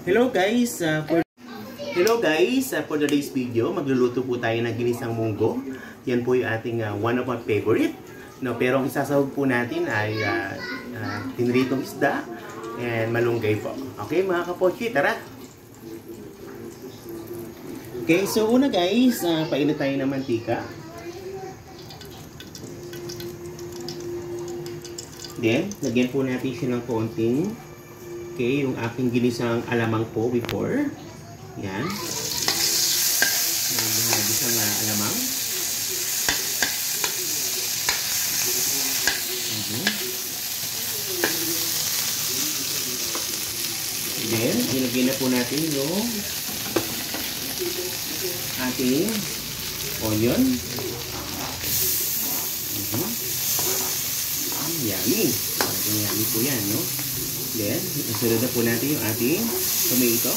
Hello guys, for today's video, magluluto po tayo ng ginisang munggo. Yan po yung ating one of our favorite. No, pero ang isasahog po natin ay pinritong isda and malunggay po. Okay mga kapochi, tara! Okay, so una guys, painit tayo ng mantika. Then, lagyan po natin siya ng konting yung aking ginisang alamang po before. Yan. Ginisang alamang. Then, ilagay na po natin yung ating onion. Yummy. Yummy po yan, no? Then, isunod na po natin yung ating tomato.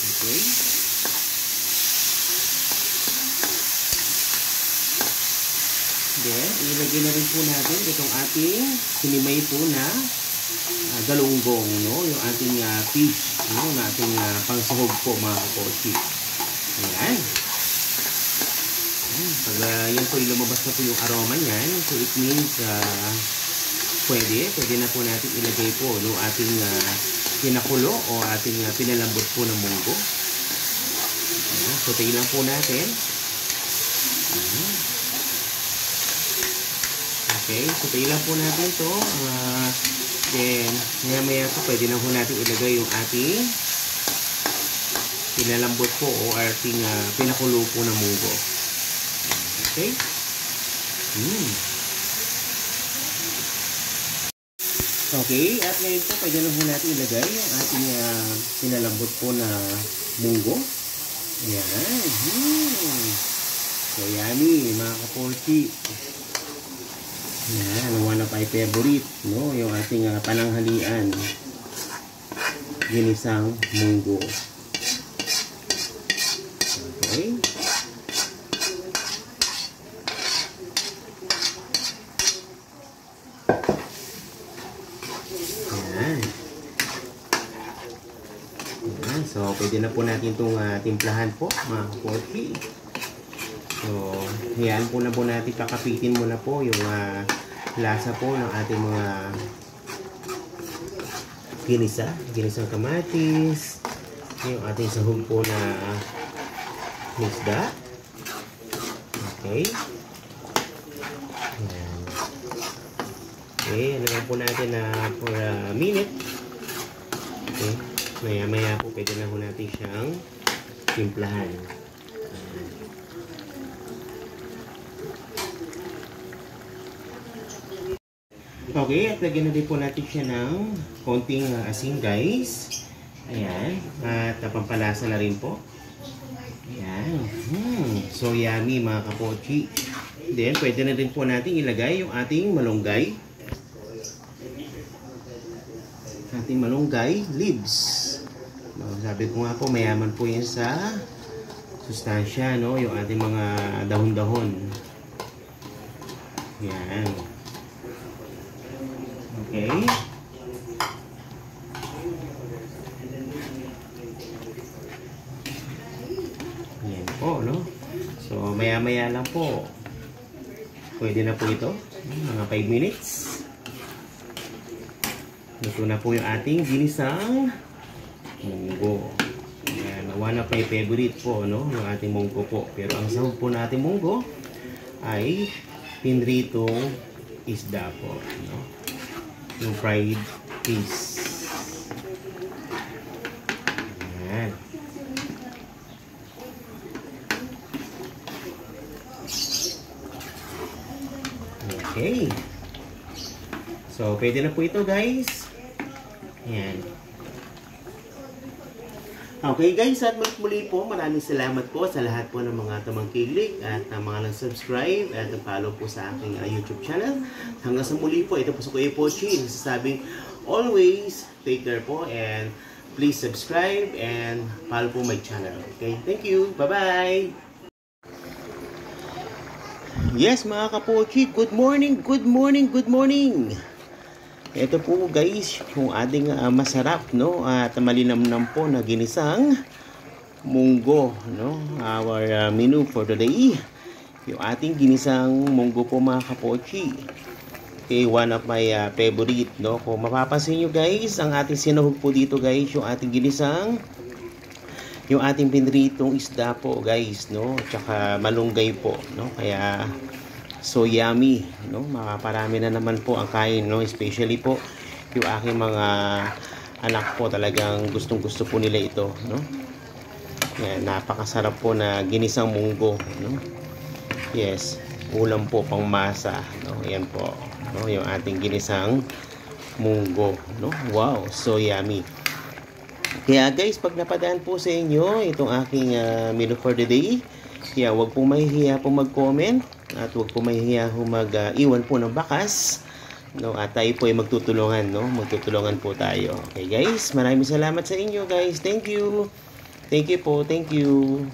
Okay. Then, ilagay na rin po natin itong ating sinimay po na galunggong, no? Yung ating fish, no? Na ating pangsahog po, mga kapochi. Ayan. Pag yan po lumabas na po yung aroma niyan, so it means pwede na po natin ilagay po no, ating pinakulo o ating pinalambot po ng munggo. Sotayin lang po natin. Okay, sotayin lang po natin to. Then, maya po pwede na po natin ilagay yung ating pinalambot po o ating pinakulo po ng munggo. Okay? Okay, at ngayon po, pwede na po natin ilagay yung ating pinalambot po na munggo. Ayan. So, yummy, mga kaporchi. Ayan, one of my favorite, no? Yung ating pananghalian. Ginisang munggo. Okay. So, pwede na po natin itong timplahan po, mga kapochi. So, yan po na po natin, kakapitin muna po yung lasa po ng ating mga ginisang kamatis, yung ating sahog po na isda. Okay. Yan. Okay, ano lang po natin for a minute. Okay. Maya po pwede na po natin siyang timplahan. Okay, at lagyan na din po natin siya ng konting asin guys. Ayan, at pampalasa na rin po. Ayan, so yummy mga kapochi. Then pwede na din po natin ilagay yung ating malunggay. Ating malunggay leaves. Sabi ko nga po, mayaman po yan sa sustansya, no? Yung ating mga dahon-dahon. Yan. Okay. Yan po, no? So, maya-maya lang po. Pwede na po ito. Mga 5 minutes. Ito na po yung ating ginisang munggo. Ayan, one of my favorite po, no? Yung ating munggo po. Pero ang sahog po na ating munggo ay pinritong isda po, no? Yung fried fish. Ayan. Okay. So, pwede na po ito guys. Ayan. Okay guys, at muli po, maraming salamat po sa lahat po ng mga tumangkilik at mga nag-subscribe at nag-follow po sa aking YouTube channel. Hanggang sa muli po, ito po sa Kuya Pochi, nasasabing always take care po and please subscribe and follow po my channel. Okay, thank you. Bye-bye! Yes mga kapochi, good morning, good morning, good morning. Ito po guys, yung ating masarap no at malinamnam po na ginisang munggo no. Our menu for today, yung ating ginisang munggo po mga kapochi. Okay, one of my favorite no. Kung mapapansin nyo guys, ang ating sinuhog po dito guys, yung ating ginisang, yung ating pinritong isda po guys no, tsaka malunggay po no. Kaya so yummy no, makaparami na naman po ang kain no, especially po yung aking mga anak po, talagang gustong gusto po nila ito no. Yan, napakasarap po na ginisang munggo no. Yes, ulam po pang masa no. Yan po no, yung ating ginisang munggo no. Wow, so yummy. Kaya guys, pag napadaan po sa inyo itong aking menu for the day, kaya wag po mahihiya po mag-comment at wag po mahihiya po mag-iwan po ng bakas no, at tayo po ay magtutulungan no, magtutulungan po tayo. Okay guys, maraming salamat sa inyo guys. Thank you po, thank you.